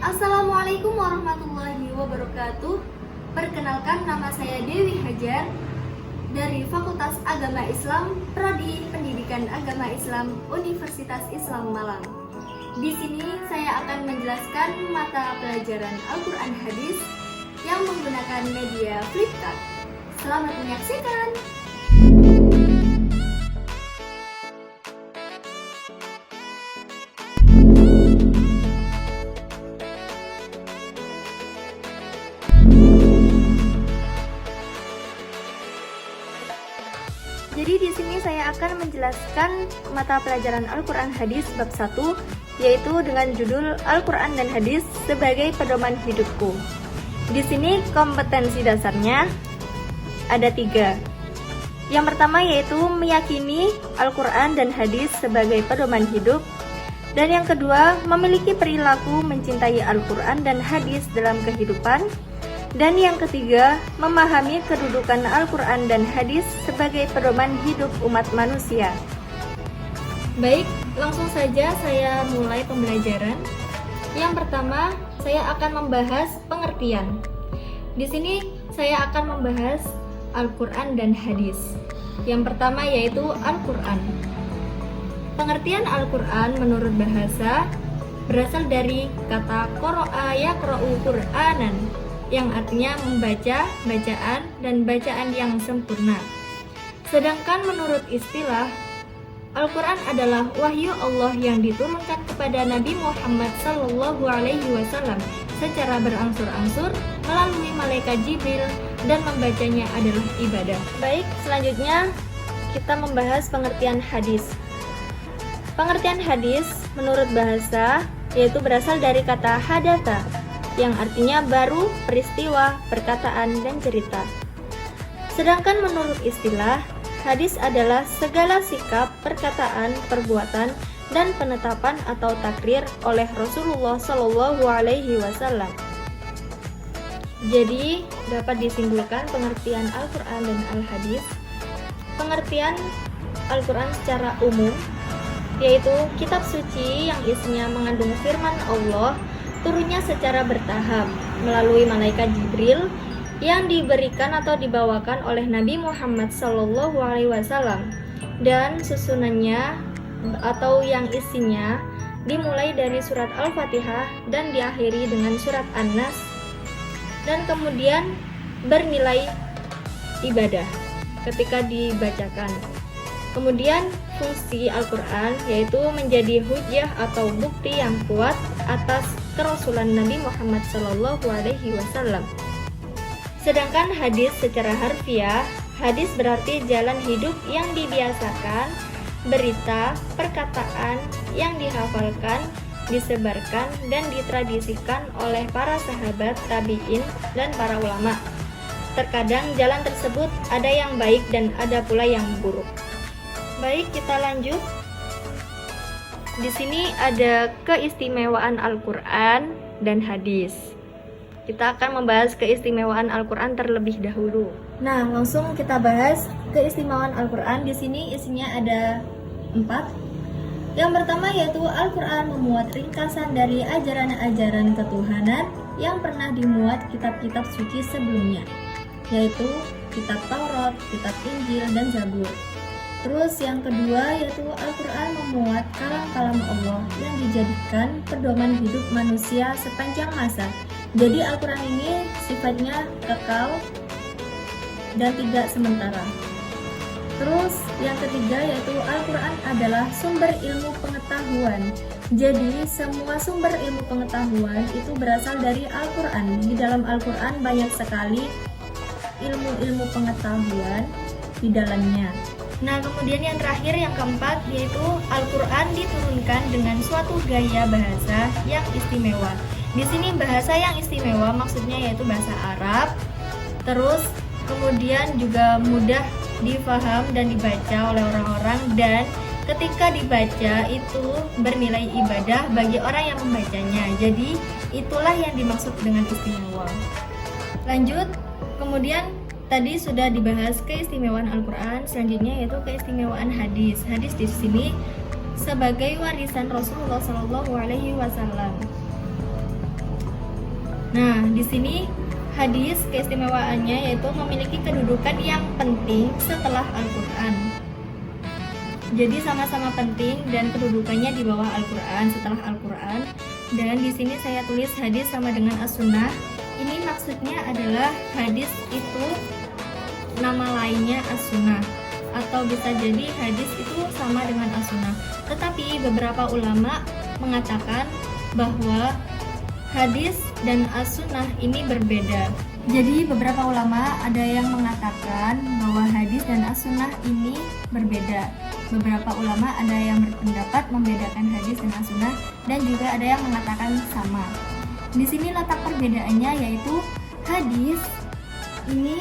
Assalamualaikum warahmatullahi wabarakatuh. Perkenalkan, nama saya Dewi Hajar dari Fakultas Agama Islam, Prodi Pendidikan Agama Islam, Universitas Islam Malang. Di sini saya akan menjelaskan mata pelajaran Al-Quran Hadis yang menggunakan media Flipchart. Selamat menyaksikan. Jadi di sini saya akan menjelaskan mata pelajaran Al-Quran Hadis bab 1, yaitu dengan judul Al-Quran dan Hadis sebagai pedoman hidupku. Di sini kompetensi dasarnya ada 3. Yang pertama yaitu meyakini Al-Quran dan Hadis sebagai pedoman hidup. Dan yang kedua, memiliki perilaku mencintai Al-Quran dan Hadis dalam kehidupan. Dan yang ketiga, memahami kedudukan Al-Quran dan Hadis sebagai pedoman hidup umat manusia. Baik, langsung saja saya mulai pembelajaran. Yang pertama, saya akan membahas pengertian. Di sini saya akan membahas Al-Quran dan Hadis. Yang pertama yaitu Al-Quran. Pengertian Al-Quran menurut bahasa berasal dari kata qara'a yaqra'u Qur'anan, yang artinya membaca, bacaan, dan bacaan yang sempurna. Sedangkan menurut istilah, Al-Quran adalah wahyu Allah yang diturunkan kepada Nabi Muhammad SAW secara berangsur-angsur melalui malaikat Jibril, dan membacanya adalah ibadah. Baik, selanjutnya kita membahas pengertian hadis. Pengertian hadis menurut bahasa yaitu berasal dari kata hadatha, yang artinya baru, peristiwa, perkataan, dan cerita. Sedangkan menurut istilah, hadis adalah segala sikap, perkataan, perbuatan, dan penetapan atau takrir oleh Rasulullah SAW. Jadi, dapat disimpulkan pengertian Al-Quran dan Al-Hadis. Pengertian Al-Quran secara umum, yaitu kitab suci yang isinya mengandung firman Allah, turunnya secara bertahap melalui malaikat Jibril yang diberikan atau dibawakan oleh Nabi Muhammad SAW, dan susunannya atau yang isinya dimulai dari surat Al-Fatihah dan diakhiri dengan surat An-Nas, dan kemudian bernilai ibadah ketika dibacakan. Kemudian fungsi Al-Quran yaitu menjadi hujjah atau bukti yang kuat atas kerasulan Nabi Muhammad SAW. Sedangkan hadis secara harfiah, hadis berarti jalan hidup yang dibiasakan, berita, perkataan yang dihafalkan, disebarkan, dan ditradisikan oleh para sahabat, tabi'in, dan para ulama. Terkadang jalan tersebut ada yang baik dan ada pula yang buruk. Baik, kita lanjut. Di sini ada keistimewaan Al-Quran dan hadis. Kita akan membahas keistimewaan Al-Quran terlebih dahulu. Nah, langsung kita bahas keistimewaan Al-Quran. Di sini isinya ada 4. Yang pertama yaitu Al-Quran memuat ringkasan dari ajaran-ajaran ketuhanan yang pernah dimuat kitab-kitab suci sebelumnya, yaitu kitab Taurat, kitab Injil, dan Zabur. Terus yang kedua yaitu Al-Quran memuat kalam-kalam Allah yang dijadikan pedoman hidup manusia sepanjang masa. Jadi Al-Quran ini sifatnya kekal dan tidak sementara. Terus yang ketiga yaitu Al-Quran adalah sumber ilmu pengetahuan. Jadi semua sumber ilmu pengetahuan itu berasal dari Al-Quran. Di dalam Al-Quran banyak sekali ilmu-ilmu pengetahuan di dalamnya. Nah, kemudian yang terakhir, yang keempat, yaitu Al-Quran diturunkan dengan suatu gaya bahasa yang istimewa. Di sini bahasa yang istimewa maksudnya yaitu bahasa Arab. Terus kemudian juga mudah difaham dan dibaca oleh orang-orang, dan ketika dibaca itu bernilai ibadah bagi orang yang membacanya. Jadi itulah yang dimaksud dengan istimewa. Lanjut, kemudian tadi sudah dibahas keistimewaan Al-Quran, selanjutnya yaitu keistimewaan hadis. Hadis di sini sebagai warisan Rasulullah SAW. Nah, di sini hadis keistimewaannya yaitu memiliki kedudukan yang penting setelah Al-Quran. Jadi sama-sama penting dan kedudukannya di bawah Al-Quran, setelah Al-Quran. Dan di sini saya tulis hadis sama dengan as-sunnah. Ini maksudnya adalah hadis itu nama lainnya as-sunnah, atau bisa jadi hadis itu sama dengan as-sunnah. Tetapi beberapa ulama mengatakan bahwa hadis dan as-sunnah ini berbeda. Jadi beberapa ulama ada yang mengatakan bahwa hadis dan as-sunnah ini berbeda. Beberapa ulama ada yang berpendapat membedakan hadis dan as-sunnah, dan juga ada yang mengatakan sama. Di sini letak perbedaannya yaitu hadis ini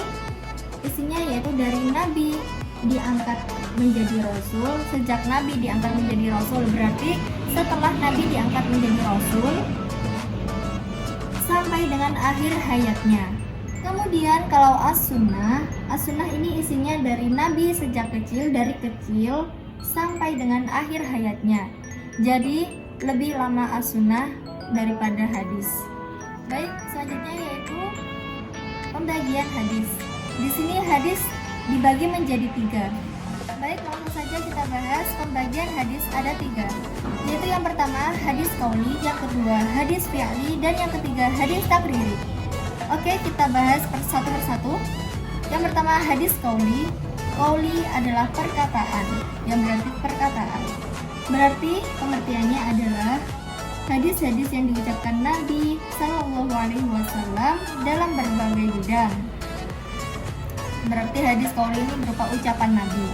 isinya yaitu dari Nabi diangkat menjadi Rasul. Sejak Nabi diangkat menjadi Rasul berarti setelah Nabi diangkat menjadi Rasul sampai dengan akhir hayatnya. Kemudian kalau as-sunnah ini isinya dari Nabi sejak kecil, dari kecil sampai dengan akhir hayatnya. Jadi lebih lama as-sunnah daripada hadis. Baik, selanjutnya yaitu pembagian hadis. Di sini hadis dibagi menjadi 3. Baik, langsung saja kita bahas pembagian hadis ada 3. Yaitu yang pertama hadis qauli, yang kedua hadis fi'li, dan yang ketiga hadis takriri. Oke, kita bahas satu persatu. Yang pertama hadis qauli. Qauli adalah perkataan, yang berarti perkataan. Berarti pengertiannya adalah hadis-hadis yang diucapkan Nabi Shallallahu Alaihi Wasallam dalam berbagai bidang. Berarti hadis qauli ini berupa ucapan Nabi.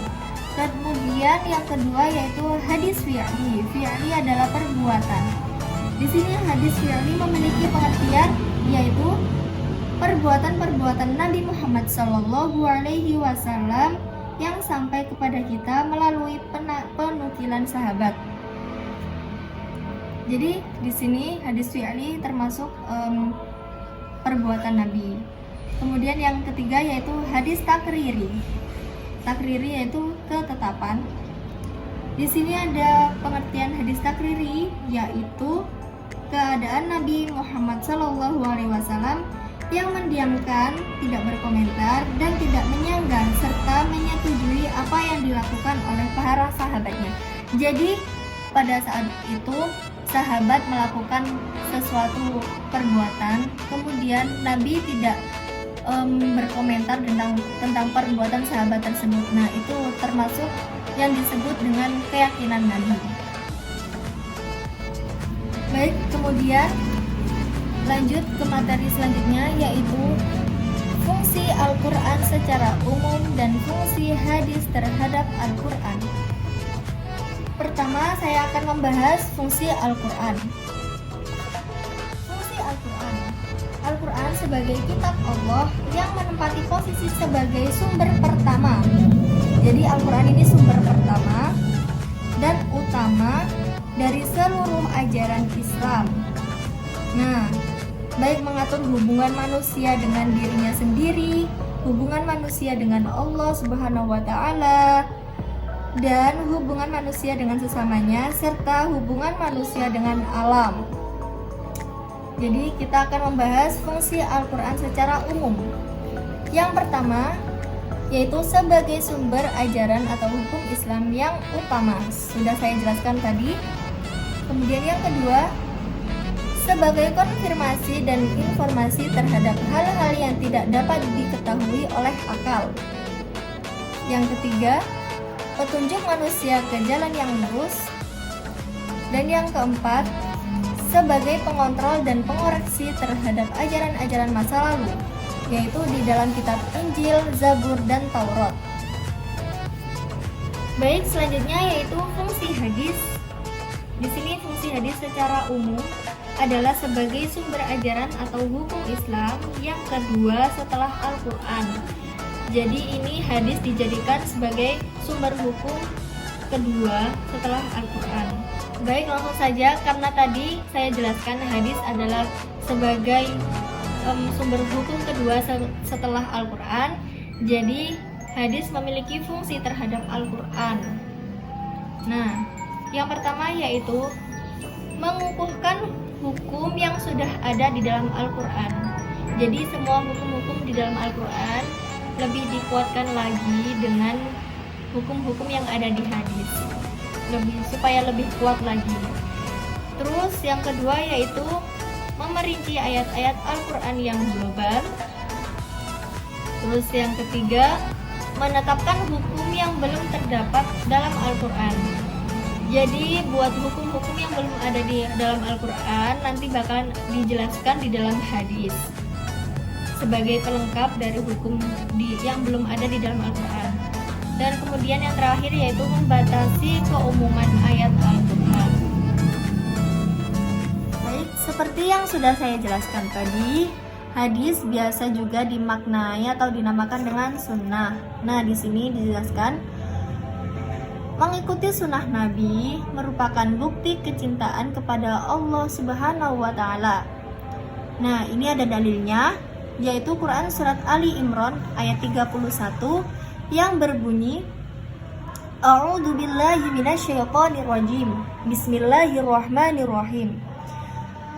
Kemudian yang kedua yaitu hadis fi'li. Fi'li adalah perbuatan. Di sini hadis fi'li memiliki pengertian yaitu perbuatan-perbuatan Nabi Muhammad Shallallahu Alaihi Wasallam yang sampai kepada kita melalui penukilan sahabat. Jadi di sini hadis fi'li termasuk perbuatan Nabi. Kemudian yang ketiga yaitu hadis takriri. Takriri yaitu ketetapan. Di sini ada pengertian hadis takriri yaitu keadaan Nabi Muhammad SAW yang mendiamkan, tidak berkomentar, dan tidak menyanggah serta menyetujui apa yang dilakukan oleh para sahabatnya. Jadi pada saat itu sahabat melakukan sesuatu perbuatan, kemudian Nabi tidak berkomentar tentang perbuatan sahabat tersebut. Nah, itu termasuk yang disebut dengan keyakinan Nabi. Baik, kemudian lanjut ke materi selanjutnya yaitu fungsi Al-Quran secara umum dan fungsi hadis terhadap Al-Quran. Pertama, saya akan membahas fungsi Al-Quran. Fungsi Al-Quran. Al-Quran sebagai kitab Allah yang menempati posisi sebagai sumber pertama. Jadi Al-Quran ini sumber pertama dan utama dari seluruh ajaran Islam. Nah, baik mengatur hubungan manusia dengan dirinya sendiri, hubungan manusia dengan Allah Subhanahu wa Ta'ala, dan hubungan manusia dengan sesamanya, serta hubungan manusia dengan alam. Jadi kita akan membahas fungsi Al-Quran secara umum. Yang pertama yaitu sebagai sumber ajaran atau hukum Islam yang utama, sudah saya jelaskan tadi. Kemudian yang kedua, sebagai konfirmasi dan informasi terhadap hal-hal yang tidak dapat diketahui oleh akal. Yang ketiga, petunjuk manusia ke jalan yang lurus. Dan yang keempat, sebagai pengontrol dan pengoreksi terhadap ajaran-ajaran masa lalu, yaitu di dalam kitab Injil, Zabur, dan Taurat. Baik, selanjutnya yaitu fungsi hadis. Di sini fungsi hadis secara umum adalah sebagai sumber ajaran atau hukum Islam yang kedua setelah Al-Quran. Jadi ini hadis dijadikan sebagai sumber hukum kedua setelah Al-Quran. Baik, langsung saja, karena tadi saya jelaskan hadis adalah sebagai sumber hukum kedua setelah Al-Quran. Jadi hadis memiliki fungsi terhadap Al-Quran. Nah, yang pertama yaitu mengukuhkan hukum yang sudah ada di dalam Al-Quran. Jadi semua hukum-hukum di dalam Al-Quran lebih dikuatkan lagi dengan hukum-hukum yang ada di hadis, supaya lebih kuat lagi. Terus yang kedua yaitu memerinci ayat-ayat Al-Quran yang global. Terus yang ketiga, menetapkan hukum yang belum terdapat dalam Al-Quran. Jadi buat hukum-hukum yang belum ada di dalam Al-Quran nanti bakalan dijelaskan di dalam hadis sebagai pelengkap dari hukum yang belum ada di dalam Al-Quran. Dan kemudian yang terakhir yaitu membatasi keumuman ayat Al-Quran. Baik, seperti yang sudah saya jelaskan tadi, hadis biasa juga dimaknai atau dinamakan dengan sunnah. Nah, di sini dijelaskan mengikuti sunnah Nabi merupakan bukti kecintaan kepada Allah Subhanahu wa Ta'ala. Nah, ini ada dalilnya, yaitu Quran Surat Ali Imran ayat 31 yang berbunyi, A'udzu billahi minasyaitonir rajim. Bismillahirrahmanirrahim.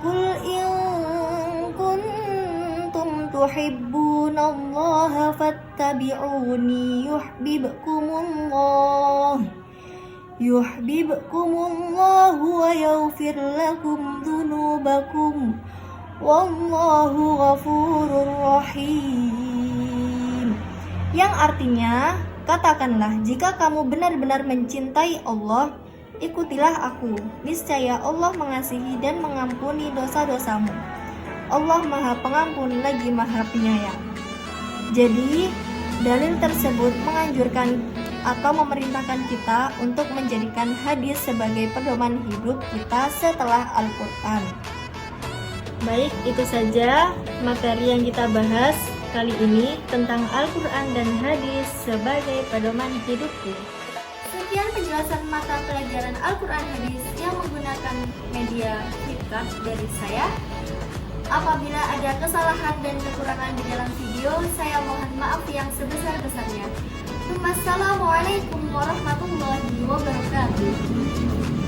Qul in kuntum tuhibbunallaha fattabi'uni yuhibbukumullah wa yaghfir lakum dzunubakum wallahu ghafurur rahim. Yang artinya, katakanlah, jika kamu benar-benar mencintai Allah, ikutilah aku. Niscaya Allah mengasihi dan mengampuni dosa-dosamu. Allah Maha Pengampun lagi Maha Penyayang. Jadi, dalil tersebut menganjurkan atau memerintahkan kita untuk menjadikan hadis sebagai pedoman hidup kita setelah Al-Quran. Baik, itu saja materi yang kita bahas kali ini tentang Al-Quran dan hadis sebagai pedoman hidupku. Sekian penjelasan mata pelajaran Al-Quran hadis yang menggunakan media Flipkart dari saya. Apabila ada kesalahan dan kekurangan di dalam video, saya mohon maaf yang sebesar-besarnya. Wassalamualaikum warahmatullahi wabarakatuh.